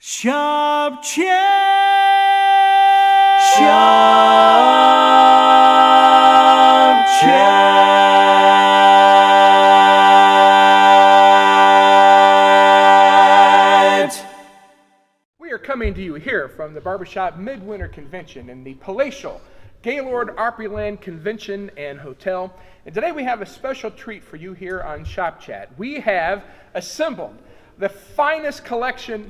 Shop Chat! Shop Chat! We are coming to you here from the Barbershop Midwinter Convention in the palatial Gaylord Opryland Convention and Hotel. And today we have a special treat for you here on Shop Chat. We have assembled the finest collection.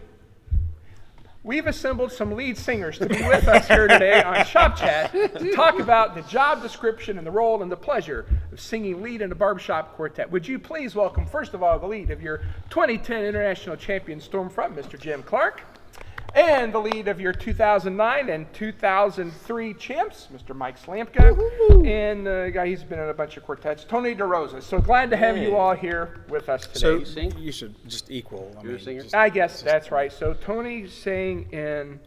We've assembled some lead singers to be with us here today on Shop Chat to talk about the job description and the role and the pleasure of singing lead in a barbershop quartet. Would you please welcome, first of all, the lead of your 2010 International Champion Stormfront, Mr. Jim Clark, and the lead of your 2009 and 2003 champs, Mr. Mike Slamka, and the guy he's been in a bunch of quartets, Tony Rosa. So glad to have you all here with us today. So you should just equal. You're a singer? I guess that's right. So Tony sang in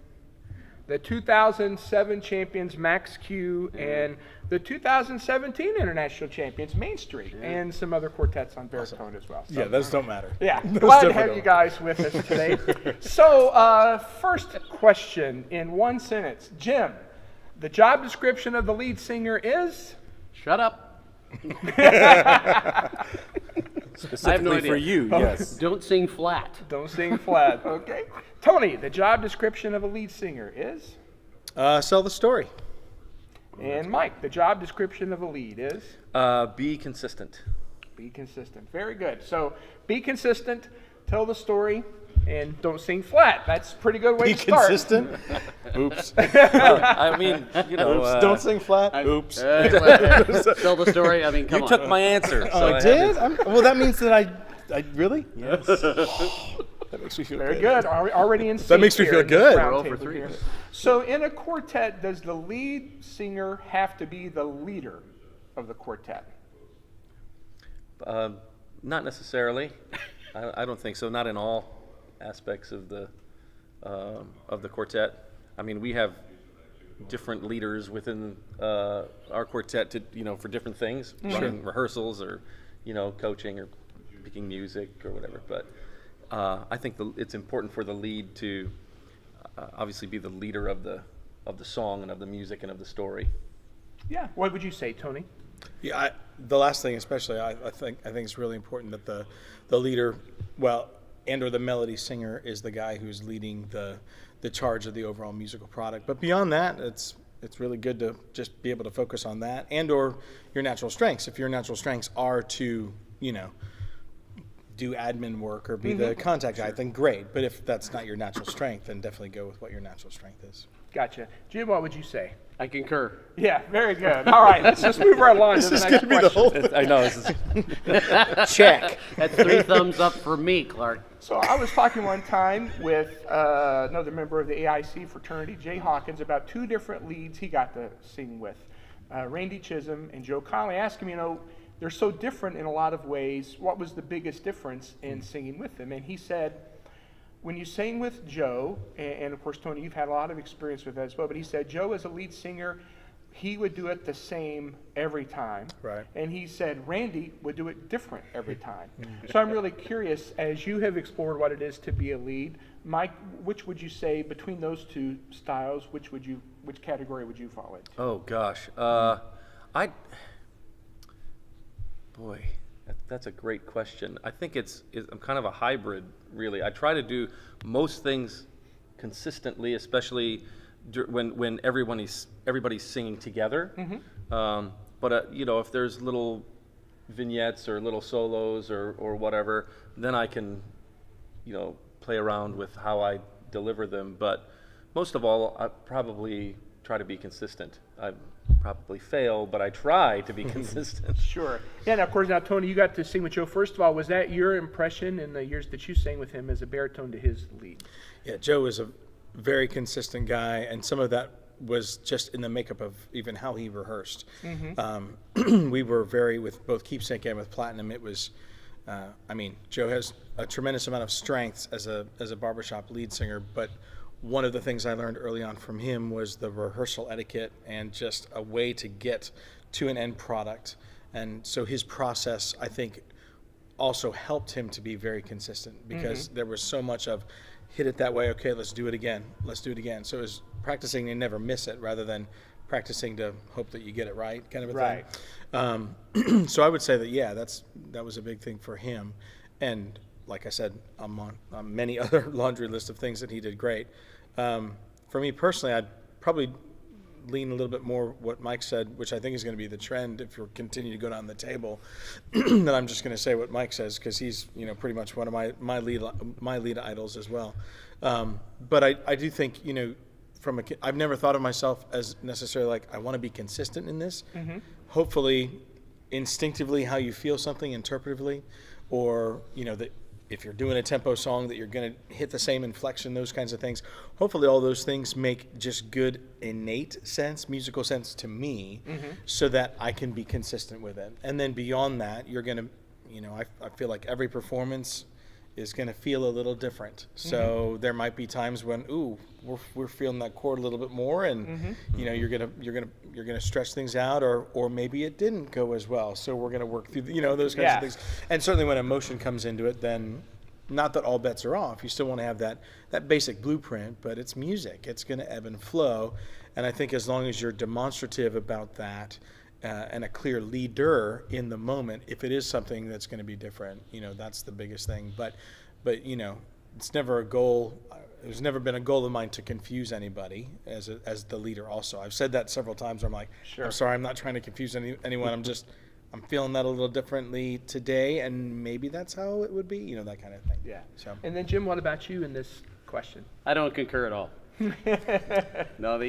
the 2007 champions Max Q and the 2017 international champions Main Street and some other quartets on baritone as well. So, Yeah, those don't matter. yeah, Those glad to definitely have don't. you guys with us today. So first question in one sentence. Jim, the job description of the lead singer is? Shut up. Specifically I have no idea. for you, yes. Don't sing flat. Don't sing flat, okay. Tony, the job description of a lead singer is? Sell the story. And Mike, the job description of a lead is? Be consistent. Be consistent. Very good. So be consistent, tell the story, and don't sing flat. That's a pretty good way Be to start. consistent. Oops. I mean, you know, Oops. Don't sing flat. Oops. Tell the story. I mean, come you on. took my answer. Oh, so I had did? to- Well, that means that I really? Yes. That makes me feel Very good. good. Already in sync. That makes me here feel in this good. round We're 0 for table 3. here. So in a quartet, does the lead singer have to be the leader of the quartet? Not necessarily. I don't think so. Not in all aspects of the quartet. I mean, we have different leaders within our quartet to, for different things, running rehearsals or, coaching or picking music or whatever. But I think it's important for the lead to obviously be the leader of the song and of the music and of the story. Yeah. What would you say, Tony? Yeah, the last thing especially, I think it's really important that the leader, and/or the melody singer is the guy who's leading the charge of the overall musical product. But beyond that, it's really good to just be able to focus on that and/or your natural strengths. If your natural strengths are to, do admin work or be the contact guy, then great. But if that's not your natural strength, then definitely go with what your natural strength is. Gotcha. Jim, what would you say? I concur. Yeah, very good. All right, let's just move right along to the next question. I know this is Check. That's 3 thumbs up for me, Clark. So I was talking one time with another member of the AIC fraternity, Jay Hawkins, about 2 different leads he got to sing with, Randy Chisholm and Joe Conley. I asked him, they're so different in a lot of ways. What was the biggest difference in singing with them? And he said, when you sing with Joe, and of course, Tony, you've had a lot of experience with that as well, but he said Joe as a lead singer, he would do it the same every time. Right. And he said Randy would do it different every time. So I'm really curious, as you have explored what it is to be a lead, Mike, which would you say between those 2 styles, which category would you fall into? Oh gosh, that's a great question. I think I'm kind of a hybrid, really. I try to do most things consistently, especially when everybody's singing together. But if there's little vignettes or little solos or whatever, then I can, play around with how I deliver them. But most of all, I probably try to be consistent. I probably fail, but I try to be consistent. Sure. Yeah, and of course, now, Tony, you got to sing with Joe. First of all, was that your impression in the years that you sang with him as a baritone to his lead? Yeah, Joe is a very consistent guy, and some of that was just in the makeup of even how he rehearsed. We were with both Keepsake and with Platinum, it was, Joe has a tremendous amount of strengths as a barbershop lead singer, but one of the things I learned early on from him was the rehearsal etiquette and just a way to get to an end product. And so his process, I think, also helped him to be very consistent because there was so much of hit it that way. Okay, let's do it again. Let's do it again. So it was practicing to never miss it rather than practicing to hope that you get it right, kind of a thing. So I would say that that was a big thing for him. And like I said, I'm on many other laundry list of things that he did great. For me personally, I'd probably lean a little bit more what Mike said, which I think is going to be the trend if you continue to go down the table. Then I'm just going to say what Mike says because he's pretty much one of my lead idols as well. But I do think I've never thought of myself as necessarily like I want to be consistent in this. Mm-hmm. Hopefully, instinctively, how you feel something interpretively, or that if you're doing a tempo song that you're going to hit the same inflection, those kinds of things. Hopefully all those things make just good innate sense, musical sense to me, so that I can be consistent with it. And then beyond that, you're going to, I feel like every performance is going to feel a little different. So there might be times when, we're feeling that chord a little bit more, and you're gonna stretch things out, or maybe it didn't go as well. So we're gonna work through those kinds of things. And certainly when emotion comes into it, then not that all bets are off. You still want to have that basic blueprint, but it's music. It's gonna ebb and flow. And I think as long as you're demonstrative about that. And a clear leader in the moment, if it is something that's going to be different, that's the biggest thing. But it's never a goal. There's never been a goal of mine to confuse anybody as the leader. Also, I've said that several times. Where I'm like, I'm sorry, I'm not trying to confuse anyone. I'm feeling that a little differently today, and maybe that's how it would be. That kind of thing. Yeah. So. And then Jim, what about you in this question? I don't concur at all. No,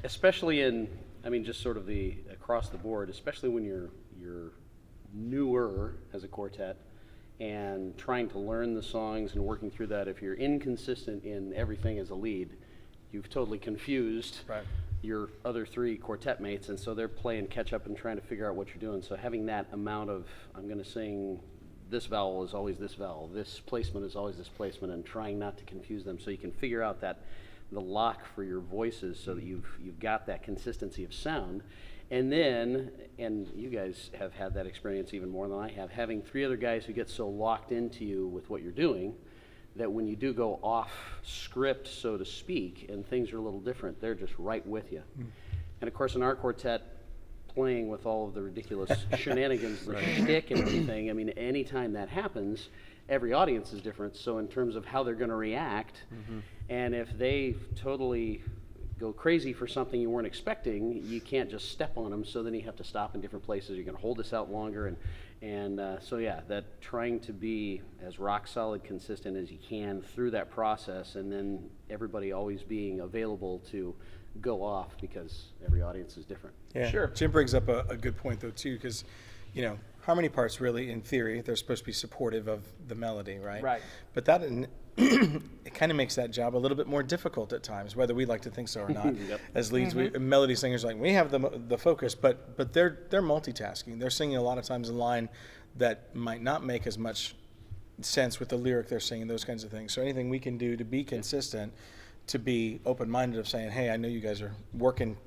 especially in. Just sort of the across the board, especially when you're newer as a quartet and trying to learn the songs and working through that. If you're inconsistent in everything as a lead, you've totally confused your other three quartet mates, and so they're playing catch up and trying to figure out what you're doing. So having that amount of, I'm going to sing this vowel is always this vowel, this placement is always this placement, and trying not to confuse them so you can figure out the lock for your voices so that you've got that consistency of sound. And then, and you guys have had that experience even more than I have, having three other guys who get so locked into you with what you're doing that when you do go off script, so to speak, and things are a little different, they're just right with you. And of course in our quartet, playing with all of the ridiculous shenanigans, the shtick and everything, anytime that happens, every audience is different, so in terms of how they're going to react, and if they totally go crazy for something you weren't expecting, you can't just step on them, so then you have to stop in different places. You're going to hold this out longer, and that trying to be as rock solid consistent as you can through that process, and then everybody always being available to go off because every audience is different. Yeah, sure. Jim brings up a good point though too, because harmony parts really, in theory, they're supposed to be supportive of the melody, right? Right. But that it kind of makes that job a little bit more difficult at times, whether we like to think so or not. As leads, melody singers, we have the focus, but they're multitasking. They're singing a lot of times a line that might not make as much sense with the lyric they're singing, those kinds of things. So anything we can do to be consistent, to be open-minded of saying, hey, I know you guys are working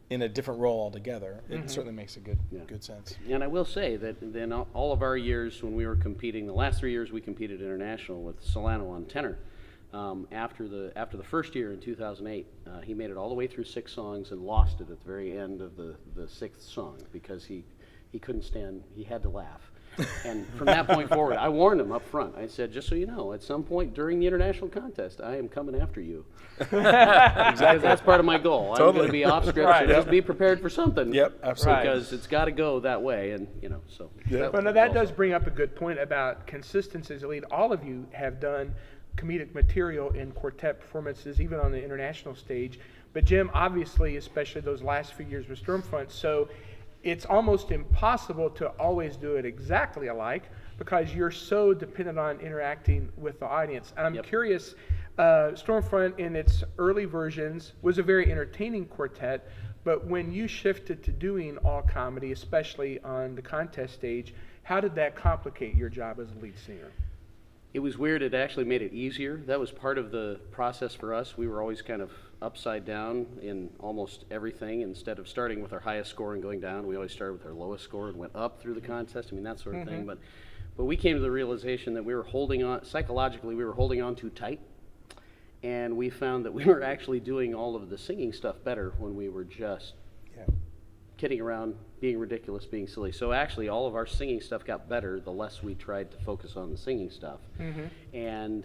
in a different role altogether, it certainly makes a good sense. And I will say that then all of our years when we were competing, the last 3 years we competed international with Solano on tenor. After the first year in 2008, he made it all the way through 6 songs and lost it at the very end of the 6th song because he couldn't stand, he had to laugh. And from that point forward, I warned him up front. I said, just so you know, at some point during the international contest, I am coming after you. Exactly. That's part of my goal. Totally. I'm going to be off script, so just be prepared for something. Yep, absolutely. Because it's got to go that way, and so. Yeah. Well, now that does bring up a good point about consistency as a lead. All of you have done comedic material in quartet performances, even on the international stage. But Jim, obviously, especially those last few years with Stormfront, so it's almost impossible to always do it exactly alike because you're so dependent on interacting with the audience. And I'm curious, Stormfront in its early versions was a very entertaining quartet, but when you shifted to doing all comedy, especially on the contest stage, how did that complicate your job as a lead singer? It was weird. It actually made it easier. That was part of the process for us. We were always kind of upside down in almost everything. Instead of starting with our highest score and going down, we always started with our lowest score and went up through the contest. That sort of thing. But we came to the realization that we were holding on, psychologically, we were holding on too tight And we found that we were actually doing all of the singing stuff better when we were just kidding around, being ridiculous, being silly. So actually all of our singing stuff got better the less we tried to focus on the singing stuff. And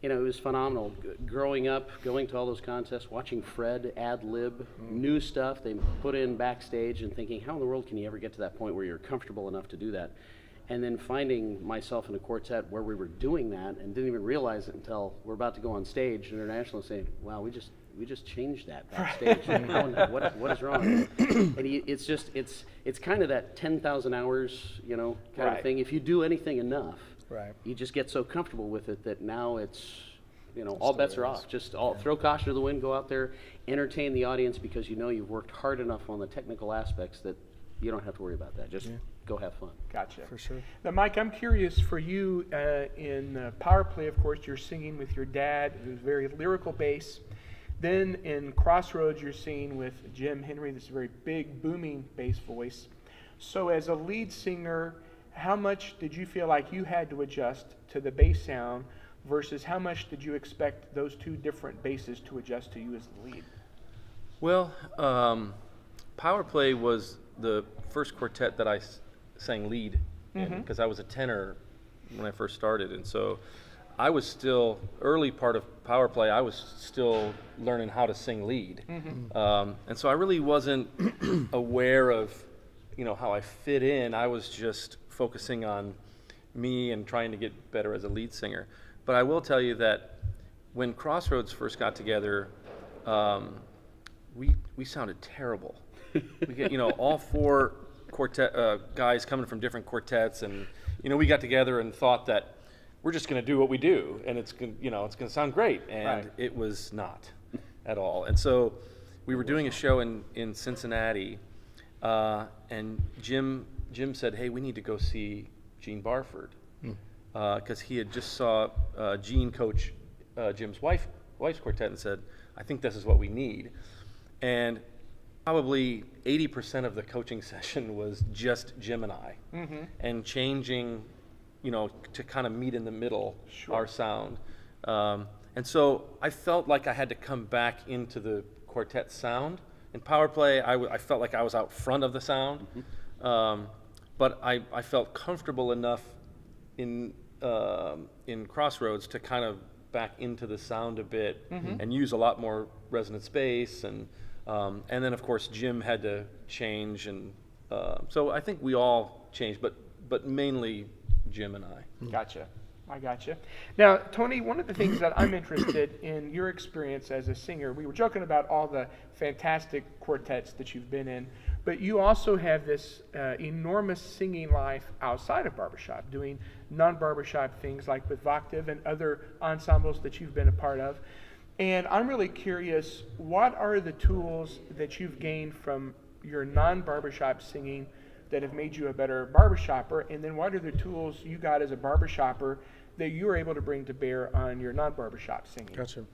it was phenomenal. Growing up, going to all those contests, watching Fred ad-lib new stuff they put in backstage and thinking, how in the world can you ever get to that point where you're comfortable enough to do that? And then finding myself in a quartet where we were doing that and didn't even realize it until we're about to go on stage international and saying, wow, we just changed that backstage. what is wrong? And it's kind of that 10,000 hours, kind of thing. If you do anything enough, you just get so comfortable with it that now it's, all bets are off. Just throw caution to the wind, go out there, entertain the audience because you've worked hard enough on the technical aspects that you don't have to worry about that. Just go have fun. Gotcha. For sure. Now, Mike, I'm curious for you in Power Play, of course, you're singing with your dad, who's very lyrical bass. Then in Crossroads, you're singing with Jim Henry, this very big, booming bass voice. So as a lead singer, how much did you feel like you had to adjust to the bass sound versus how much did you expect those two different basses to adjust to you as the lead? Well, Power Play was the first quartet that I sang lead in because I was a tenor when I first started, and so I was still, early part of Power Play, I was still learning how to sing lead. And so I really wasn't aware of, how I fit in. I was just focusing on me and trying to get better as a lead singer. But I will tell you that when Crossroads first got together, we sounded terrible. We get, all four quartet guys coming from different quartets, and we got together and thought that we're just going to do what we do, and it's going to sound great, and it was not at all. And so we were doing a show in Cincinnati, and Jim said, "Hey, we need to go see Gene Barford," because he had just saw Gene coach Jim's wife's quartet and said, "I think this is what we need." And probably 80% of the coaching session was just Jim and I, and changing, to kind of meet in the middle, our sound. And so I felt like I had to come back into the quartet sound. In Power Play, I felt like I was out front of the sound, but I felt comfortable enough in Crossroads to kind of back into the sound a bit and use a lot more resonant space, and then of course Jim had to change, and so I think we all changed, but mainly Jim and I. Gotcha. I gotcha. Now, Tony, one of the things that I'm interested in your experience as a singer, we were joking about all the fantastic quartets that you've been in, but you also have this enormous singing life outside of barbershop, doing non-barbershop things like with Voctiv and other ensembles that you've been a part of. And I'm really curious, what are the tools that you've gained from your non-barbershop singing that have made you a better barbershopper? And then what are the tools you got as a barbershopper that you were able to bring to bear on your non-barbershop singing? Gotcha.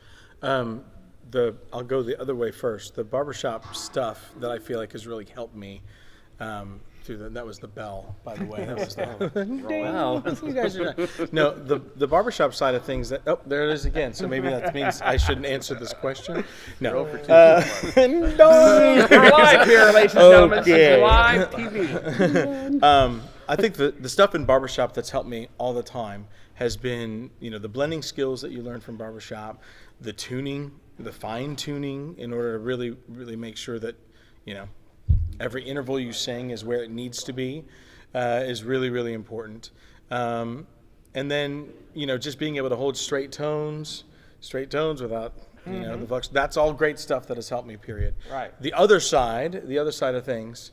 I'll go the other way first. The barbershop stuff that I feel like has really helped me that was the bell, by the way. That was wow. You guys are no, the barbershop side of things. There it is again. So maybe that means I shouldn't answer this question. No. No. We're live here, ladies and gentlemen. This is live TV. I think the stuff in barbershop that's helped me all the time has been, the blending skills that you learn from barbershop, the tuning, the fine tuning, in order to really, really make sure that, every interval you sing is where it needs to be, is really, really important. And then, just being able to hold straight tones without, the flux. That's all great stuff that has helped me, period. Right. The other side of things,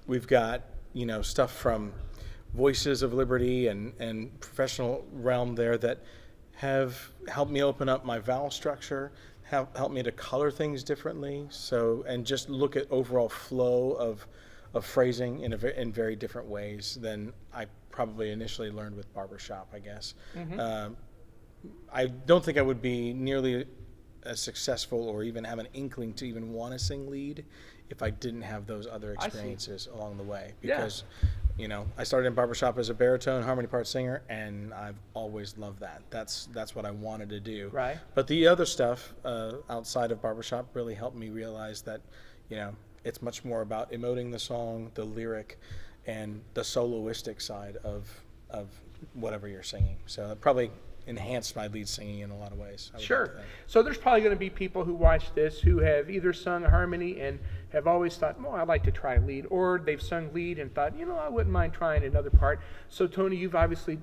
we've got, stuff from Voices of Liberty and professional realm there that have helped me open up my vowel structure, helped me to color things differently, and just look at overall flow of phrasing in very different ways than I probably initially learned with barbershop, I guess. I don't think I would be nearly as successful or even have an inkling to even want to sing lead if I didn't have those other I see. experiences along the way. Yeah. Because, I started in barbershop as a baritone harmony part singer, and I've always loved that. That's what I wanted to do. Right. But the other stuff outside of barbershop really helped me realize that, it's much more about emoting the song, the lyric, and the soloistic side of whatever you're singing. So it probably enhanced my lead singing in a lot of ways. I would like Sure. to think. So there's probably going to be people who watch this who have either sung harmony and have always thought, well, I'd like to try lead, or they've sung lead and thought, I wouldn't mind trying another part. So Tony, you've obviously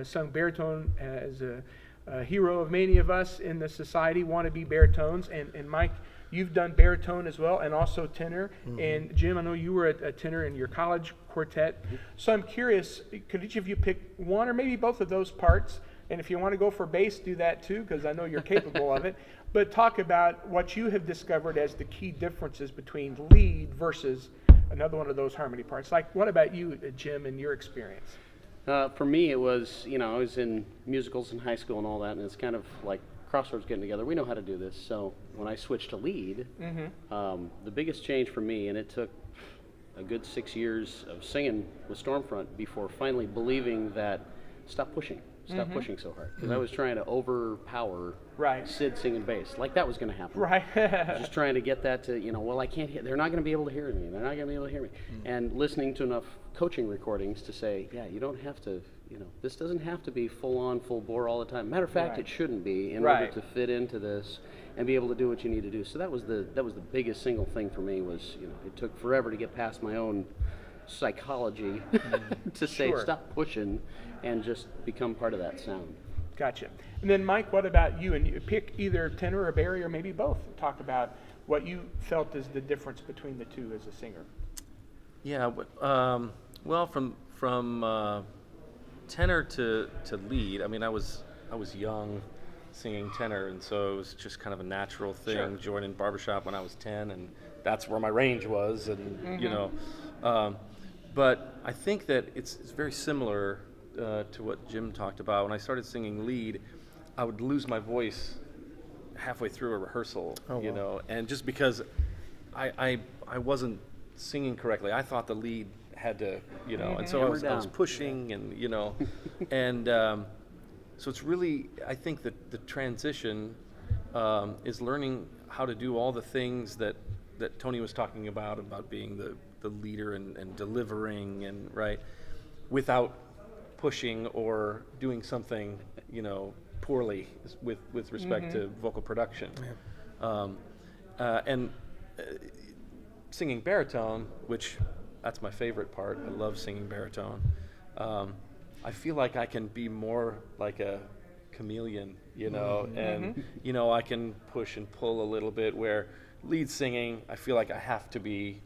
sung baritone as a hero of many of us in the society want to be baritones, and Mike, you've done baritone as well, and also tenor. Mm-hmm. And Jim, I know you were a tenor in your college quartet. So I'm curious, could each of you pick one or maybe both of those parts? And if you want to go for bass, do that too, because I know you're capable of it. But talk about what you have discovered as the key differences between lead versus another one of those harmony parts. Like, what about you, Jim, in your experience? For me, it was, I was in musicals in high school and all that, and it's kind of like Crossroads getting together. We know how to do this. So when I switched to lead, the biggest change for me, and it took a good 6 years of singing with Stormfront before finally believing that stop pushing so hard. Because I was trying to overpower Sid singing bass. Like that was going to happen. Right. Just trying to get that to, well, I can't hear, they're not going to be able to hear me. They're not going to be able to hear me. And listening to enough coaching recordings to say, yeah, you don't have to, this doesn't have to be full on, full bore all the time. Matter of fact, it shouldn't be in order to fit into this and be able to do what you need to do. So that was the biggest single thing for me was, it took forever to get past my own psychology to say stop pushing and just become part of that sound. Gotcha. And then Mike, what about you? And you pick either tenor or bari or maybe both. Talk about what you felt is the difference between the two as a singer. Yeah, well, from tenor to lead, I mean, I was young singing tenor, and so it was just kind of a natural thing, joining barbershop when I was 10, and that's where my range was, and but I think that it's very similar to what Jim talked about. When I started singing lead, I would lose my voice halfway through a rehearsal, and just because I wasn't singing correctly, I thought the lead had to, and so I was pushing, and and so it's really, I think that the transition is learning how to do all the things that Tony was talking about being the leader and delivering and without pushing or doing something poorly with respect to vocal production. And singing baritone, which that's my favorite part. I love singing baritone. I feel like I can be more like a chameleon, and I can push and pull a little bit, where lead singing, I feel like I have to be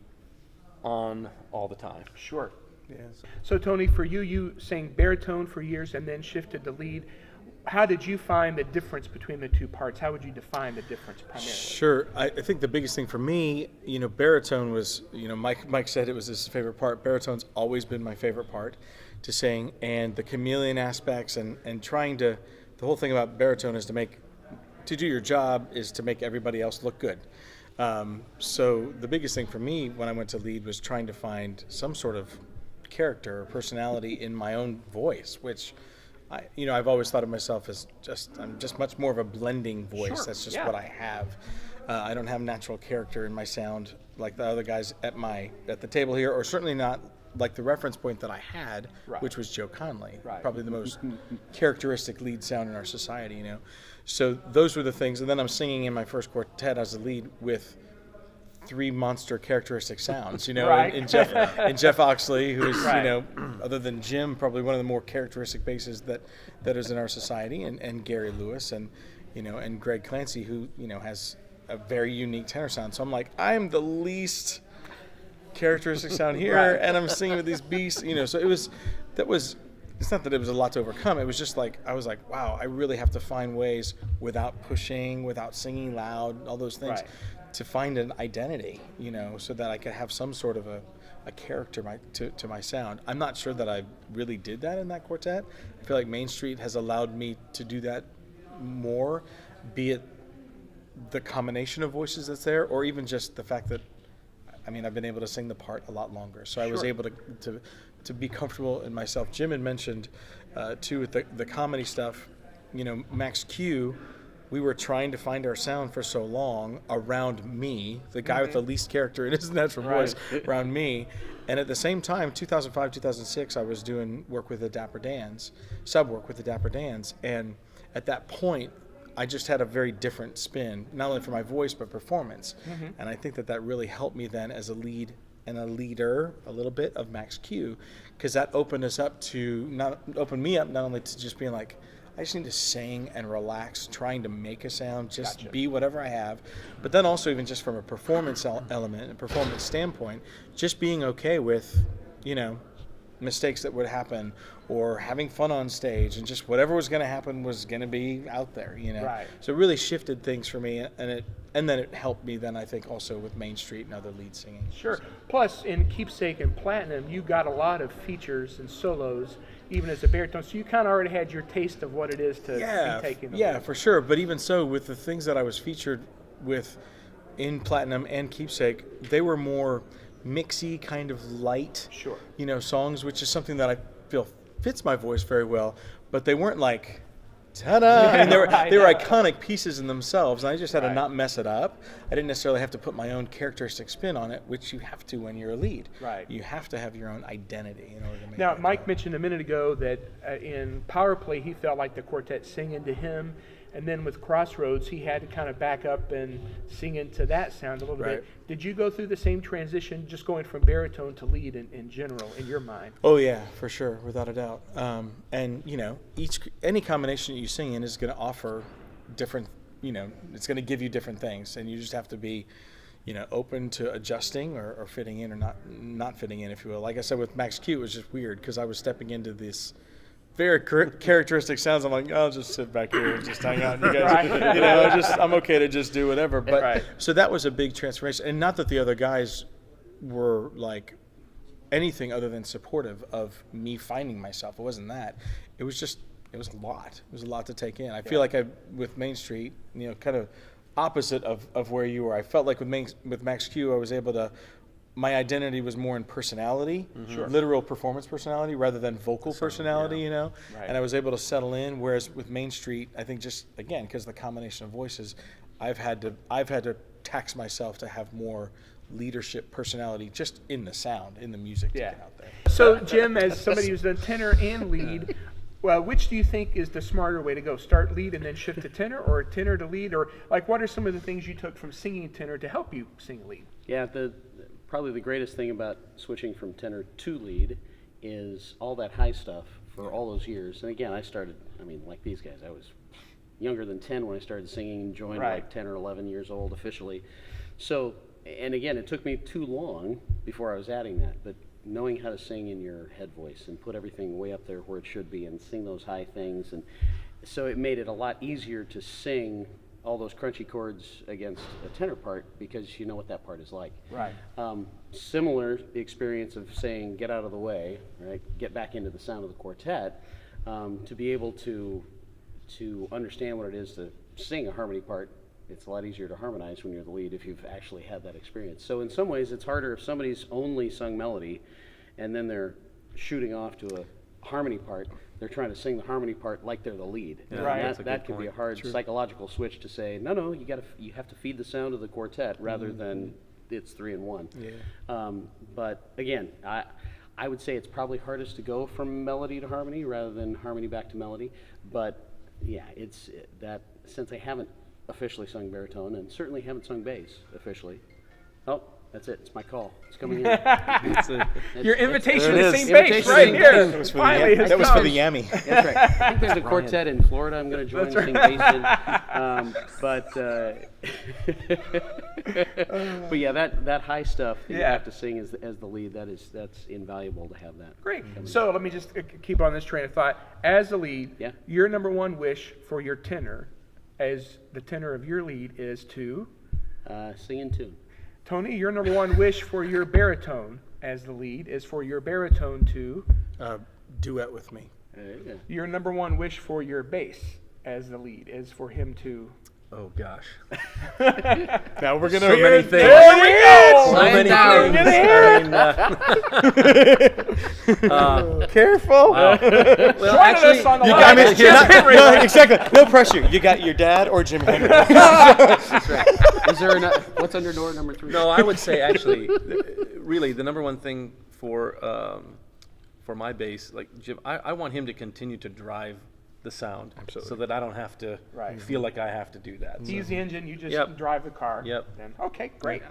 on all the time. Sure. Yeah. So Tony, for you, you sang baritone for years and then shifted to lead. How did you find the difference between the two parts? How would you define the difference primarily? Sure. I think the biggest thing for me, baritone was, Mike said it was his favorite part. Baritone's always been my favorite part to sing, and the chameleon aspects and trying to, the whole thing about baritone is to do your job is to make everybody else look good. So the biggest thing for me when I went to lead was trying to find some sort of character or personality in my own voice, which I've always thought of myself as I'm just much more of a blending voice. Sure. That's just what I have. I don't have natural character in my sound like the other guys at the table here, or certainly not like the reference point that I had, which was Joe Conley, probably the most characteristic lead sound in our society, So those were the things. And then I'm singing in my first quartet as a lead with 3 monster characteristic sounds, and Jeff Oxley, who is, other than Jim, probably one of the more characteristic basses that is in our society, and Gary Lewis, and Greg Clancy, who has a very unique tenor sound. So I'm like, I'm the least characteristic sound here, and I'm singing with these beasts, So it's not that it was a lot to overcome. It was just like, I was like, wow, I really have to find ways without pushing, without singing loud, all those things, to find an identity, so that I could have some sort of a character to my sound. I'm not sure that I really did that in that quartet. I feel like Main Street has allowed me to do that more, be it the combination of voices that's there, or even just the fact that I mean, I've been able to sing the part a lot longer. So I was able to be comfortable in myself. Jim had mentioned, too, with the comedy stuff, you know, Max Q, we were trying to find our sound for so long around me, the guy with the least character in his natural voice, around me. And at the same time, 2005, 2006, I was doing work with the Dapper Dans, sub work with the Dapper Dans. And at that point, I just had a very different spin, not only for my voice, but performance. And I think that really helped me then as a lead and a leader, a little bit of Max Q, because that opened me up not only to just being like, I just need to sing and relax, trying to make a sound, just be whatever I have. But then also even just from a performance element and performance standpoint, just being okay with, you know, mistakes that would happen or having fun on stage, and just whatever was going to happen was going to be out there, you know. Right. So it really shifted things for me, and then it helped me then, I think, also with Main Street and other lead singing. Sure. Plus, in Keepsake and Platinum, you got a lot of features and solos, even as a baritone, so you kind of already had your taste of what it is to be taking the lead. For sure. But even so, with the things that I was featured with in Platinum and Keepsake, they were more mixy, kind of light, you know, songs, which is something that I feel fits my voice very well. But they weren't like, ta-da! I mean, they were iconic pieces in themselves, and I just had to not mess it up. I didn't necessarily have to put my own characteristic spin on it, which you have to when you're a lead. Right. You have to have your own identity in order to make Now, it Mike mentioned a minute ago that in Power Play, he felt like the quartet sang into him, and then with Crossroads, he had to kind of back up and sing into that sound a little bit. Did you go through the same transition, just going from baritone to lead in general, in your mind? Oh yeah, for sure, without a doubt. And you know, any combination that you sing in is going to offer different, you know, it's going to give you different things, and you just have to be, you know, open to adjusting or fitting in or not fitting in, if you will. Like I said, with Max Q, it was just weird because I was stepping into this very characteristic sounds. I'm like, I'll just sit back here and just hang out. And you guys, you know, I'm okay to just do whatever. But so that was a big transformation, and not that the other guys were like anything other than supportive of me finding myself. It wasn't that. It was a lot. It was a lot to take in. I feel like with Main Street, you know, kind of opposite of where you were. I felt like with Max Q, I was able to. My identity was more in personality, literal performance personality, rather than vocal personality, you know. And I was able to settle in. Whereas with Main Street, I think just again because the combination of voices, I've had to tax myself to have more leadership personality just in the sound, in the music to get out there. So Jim, as somebody who's done tenor and lead, well, which do you think is the smarter way to go? Start lead and then shift to tenor, or tenor to lead, or like what are some of the things you took from singing tenor to help you sing lead? Yeah, probably the greatest thing about switching from tenor to lead is all that high stuff for all those years. And again, I started, I mean, like these guys, I was younger than 10 when I started singing and joined like 10 or 11 years old officially. So, and again, it took me too long before I was adding that, but knowing how to sing in your head voice and put everything way up there where it should be and sing those high things. And so it made it a lot easier to sing all those crunchy chords against a tenor part because you know what that part is like. Right. Similar, the experience of saying, get out of the way, right? Get back into the sound of the quartet, to be able to understand what it is to sing a harmony part. It's a lot easier to harmonize when you're the lead if you've actually had that experience. So in some ways, it's harder if somebody's only sung melody and then they're shooting off to a harmony part. They're trying to sing the harmony part like they're the lead. Yeah, right. That can be a hard psychological switch to say, no, you have to feed the sound of the quartet rather than it's 3 and 1. Yeah. But again, I would say it's probably hardest to go from melody to harmony rather than harmony back to melody. But yeah, it's that since I haven't officially sung baritone and certainly haven't sung bass officially. Oh, that's it. It's my call. It's coming in. Your invitation there it to is. sing bass right here. Finally, That was for the Yammy. That's right. I think there's a quartet in Florida I'm going to join and sing bass in. But yeah, that high stuff that you have to sing as the lead, that's invaluable to have that. Great. So let me just keep on this train of thought. As the lead, your number one wish for your tenor, as the tenor of your lead, is to sing in tune. Tony, your number one wish for your baritone as the lead is for your baritone to Duet with me. Your number one wish for your bass as the lead is for him to Oh gosh. Now we're gonna So hear many it. things. There we go. So Line many down. things. I mean, Careful. well, Joining actually, us on the You line got me. is Jim Henry. No, exactly. No pressure. You got your dad or Jim Henry. That's right. Is there what's under door number 3? no, I would say actually, really, the number one thing for my bass, like Jim, I want him to continue to drive the sound, so that I don't have to Right. feel like I have to do that. He's the engine, you just Yep. drive the car. Yep. Then. Okay, great.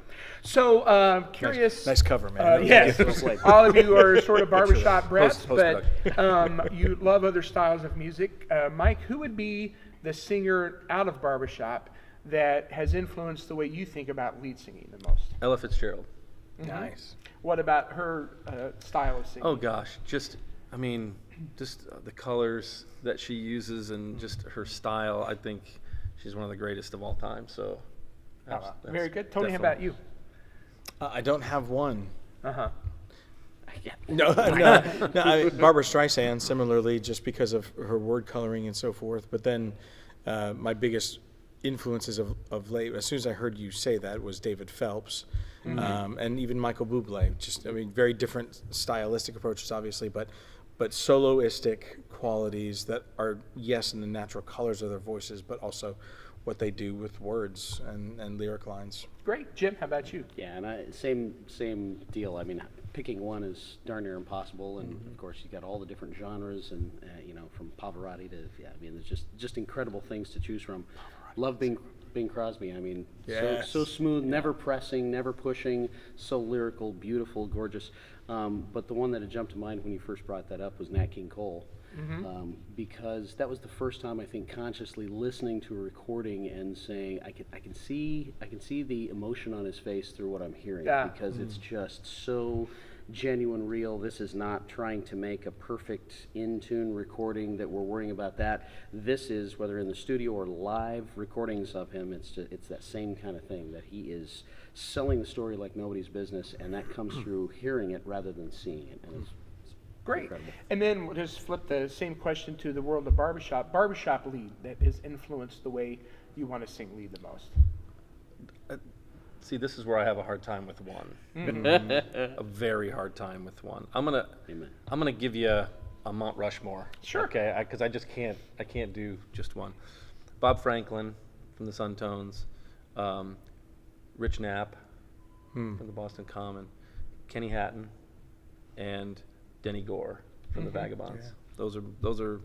So, curious. Nice cover, man. Yes, all of you are sort of barbershop brats, Post- but you love other styles of music. Mike, who would be the singer out of barbershop that has influenced the way you think about lead singing the most? Ella Fitzgerald. Nice. What about her style of singing? Oh gosh, just the colors that she uses and just her style. I think she's one of the greatest of all time. So, that's Very good. Tony, how about definitely- you? I don't have one. Uh-huh. No, Barbara Streisand, similarly, just because of her word coloring and so forth. But then my biggest influences of late, as soon as I heard you say that, was David Phelps, and even Michael Bublé. Just, very different stylistic approaches, obviously, but soloistic qualities that are, yes, in the natural colors of their voices, but also what they do with words and lyric lines. Great. Jim, how about you? Yeah, and same deal. I mean, picking one is darn near impossible, and of course you got all the different genres, and from Pavarotti to there's just incredible things to choose from. Love Bing Crosby. I mean, Yes. so smooth, never pressing, never pushing, so lyrical, beautiful, gorgeous. But the one that had jumped to mind when you first brought that up was Nat King Cole. Because that was the first time I think consciously listening to a recording and saying I can see the emotion on his face through what I'm hearing, Yeah. because it's just so genuine, real. This is not trying to make a perfect in-tune recording that we're worrying about that. This is, whether in the studio or live recordings of him, it's that same kind of thing, that he is selling the story like nobody's business, and that comes through hearing it rather than seeing it. And it's Great. incredible. And then we'll just flip the same question to the world of barbershop. Barbershop lead that has influenced the way you want to sing lead the most. See, this is where I have a hard time with one. A very hard time with one. I'm gonna give you a Mount Rushmore. Sure. Okay, because I can't do just one. Bob Franklin from the Suntones, Rich Knapp from the Boston Common, Kenny Hatton, and Denny Gore from the Vagabonds. Those are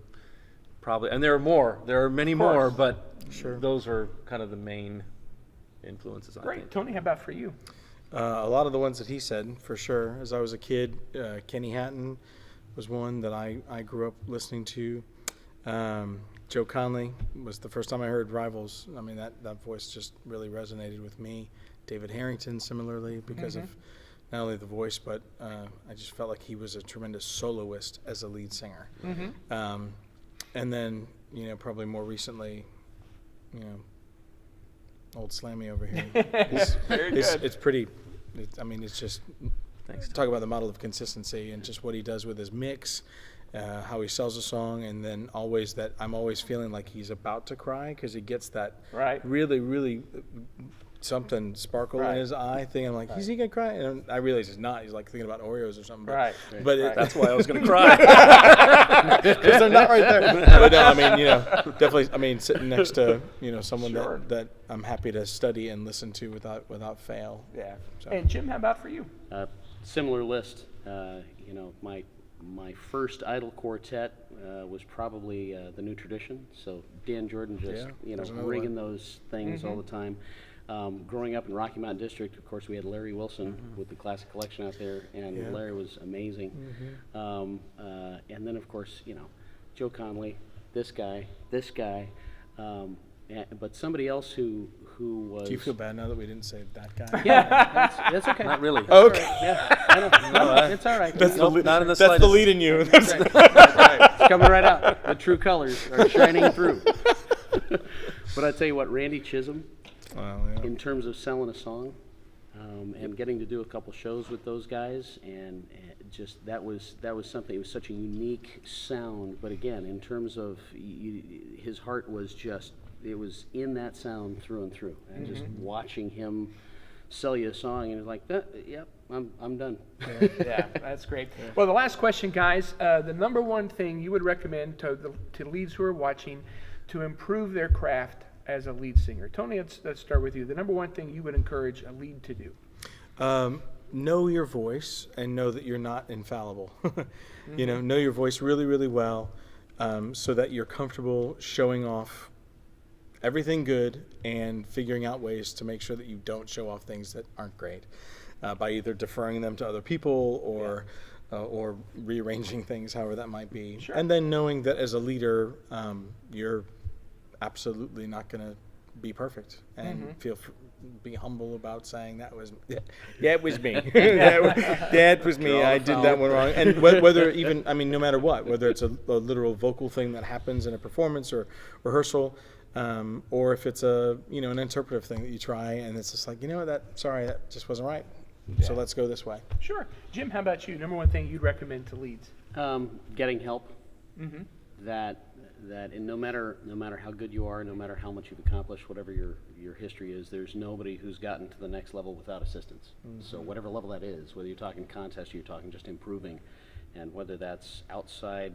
probably, and there are more. There are many more, but those are kind of the main influences, I Great. think. Tony, how about for you? A lot of the ones that he said, for sure. As I was a kid, Kenny Hatton was one that I grew up listening to. Joe Conley was the first time I heard Rivals. I mean, that voice just really resonated with me. David Harrington, similarly, because of not only the voice, but I just felt like he was a tremendous soloist as a lead singer. And then, probably more recently, old Slammy over here. It's pretty. It's just. Thanks. Talk about the model of consistency and just what he does with his mix, how he sells a song, and then always that I'm always feeling like he's about to cry because he gets that really, really something sparkle in his eye thing. I'm like, is he gonna cry? And I realize he's not. He's like thinking about Oreos or something. But That's why I was gonna cry. because they're not right there. But no, definitely. Sitting next to someone that I'm happy to study and listen to without fail. Yeah. So. And Jim, how about for you? Similar list. My first idol quartet was probably the New Tradition. So Dan Jordan just there's another rigging one. those things all the time. Growing up in Rocky Mountain District, of course, we had Larry Wilson with the Classic Collection out there, and Larry was amazing. And then, of course, Joe Conley, this guy. But somebody else who was. Do you feel bad now that we didn't say that guy? Yeah, that's okay. Not really. Okay. Yeah, I know. It's all right. Not in the That's the slightest. lead in you. It's coming right out. The true colors are shining through. But I tell you what, Randy Chisholm, in terms of selling a song, and getting to do a couple shows with those guys, and just that was something. It was such a unique sound. But again, in terms of his heart was just it was in that sound through and through, and just watching him sell you a song, and it's like, yep, I'm done. Yeah, that's great. Well, the last question, guys. The number one thing you would recommend to leads who are watching to improve their craft as a lead singer. Tony, let's start with you. The number one thing you would encourage a lead to do. Know your voice and know that you're not infallible. Know your voice really, really well, so that you're comfortable showing off everything good and figuring out ways to make sure that you don't show off things that aren't great, by either deferring them to other people or rearranging things, however that might be. Sure. And then knowing that as a leader, you're absolutely not going to be perfect, and be humble about saying that was it was me. that was me. I did that one wrong. And whether even, no matter what, whether it's a literal vocal thing that happens in a performance or rehearsal, or if it's an interpretive thing that you try and it's just like, that just wasn't right. So let's go this way. Sure. Jim, how about you? Number one thing you'd recommend to leads? Getting help. That and no matter how good you are, no matter how much you've accomplished, whatever your history is, there's nobody who's gotten to the next level without assistance. So whatever level that is, whether you're talking contest or you're talking just improving, and whether that's outside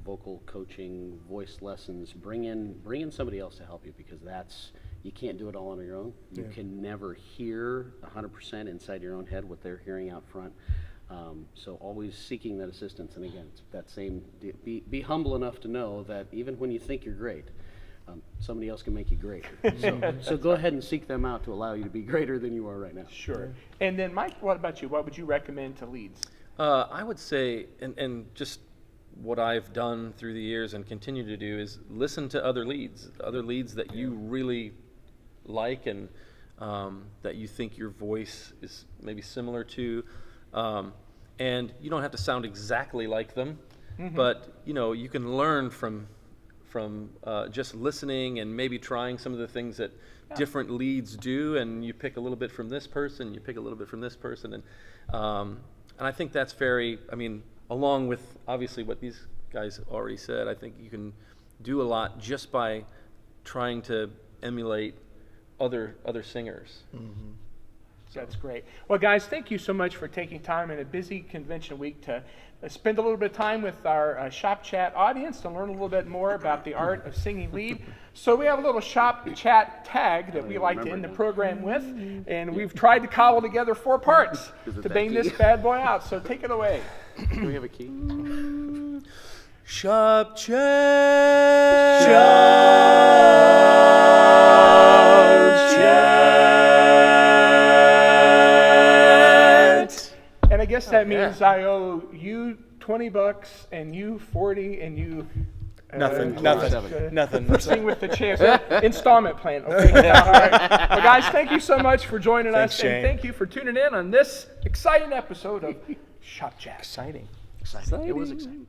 vocal coaching, voice lessons, bring in somebody else to help you, because you can't do it all on your own. You can never hear 100% inside your own head what they're hearing out front. So always seeking that assistance, and again, it's that same, be humble enough to know that even when you think you're great, somebody else can make you great. So go ahead and seek them out to allow you to be greater than you are right now. Sure. And then Mike, what about you? What would you recommend to leads? I would say, and just what I've done through the years and continue to do, is listen to other leads that you really like, and that you think your voice is maybe similar to. And you don't have to sound exactly like them, but you can learn from just listening and maybe trying some of the things that different leads do, and you pick a little bit from this person, you pick a little bit from this person, and I think that's very, along with obviously what these guys already said, I think you can do a lot just by trying to emulate other singers. That's great. Well, guys, thank you so much for taking time in a busy convention week to spend a little bit of time with our Shop Chat audience to learn a little bit more about the art of singing lead. So we have a little Shop Chat tag that we like to end the program with, and we've tried to cobble together 4 parts to bang this bad boy out. So take it away. Do we have a key? Shop Chat. And I guess that means I owe you $20 and you 40 and you Nothing. Sing with the chairs. Installment plan. Okay. All right. Well, guys, thank you so much for joining us, Shane. and thank you for tuning in on this exciting episode of Shop Chat. Exciting. It was exciting.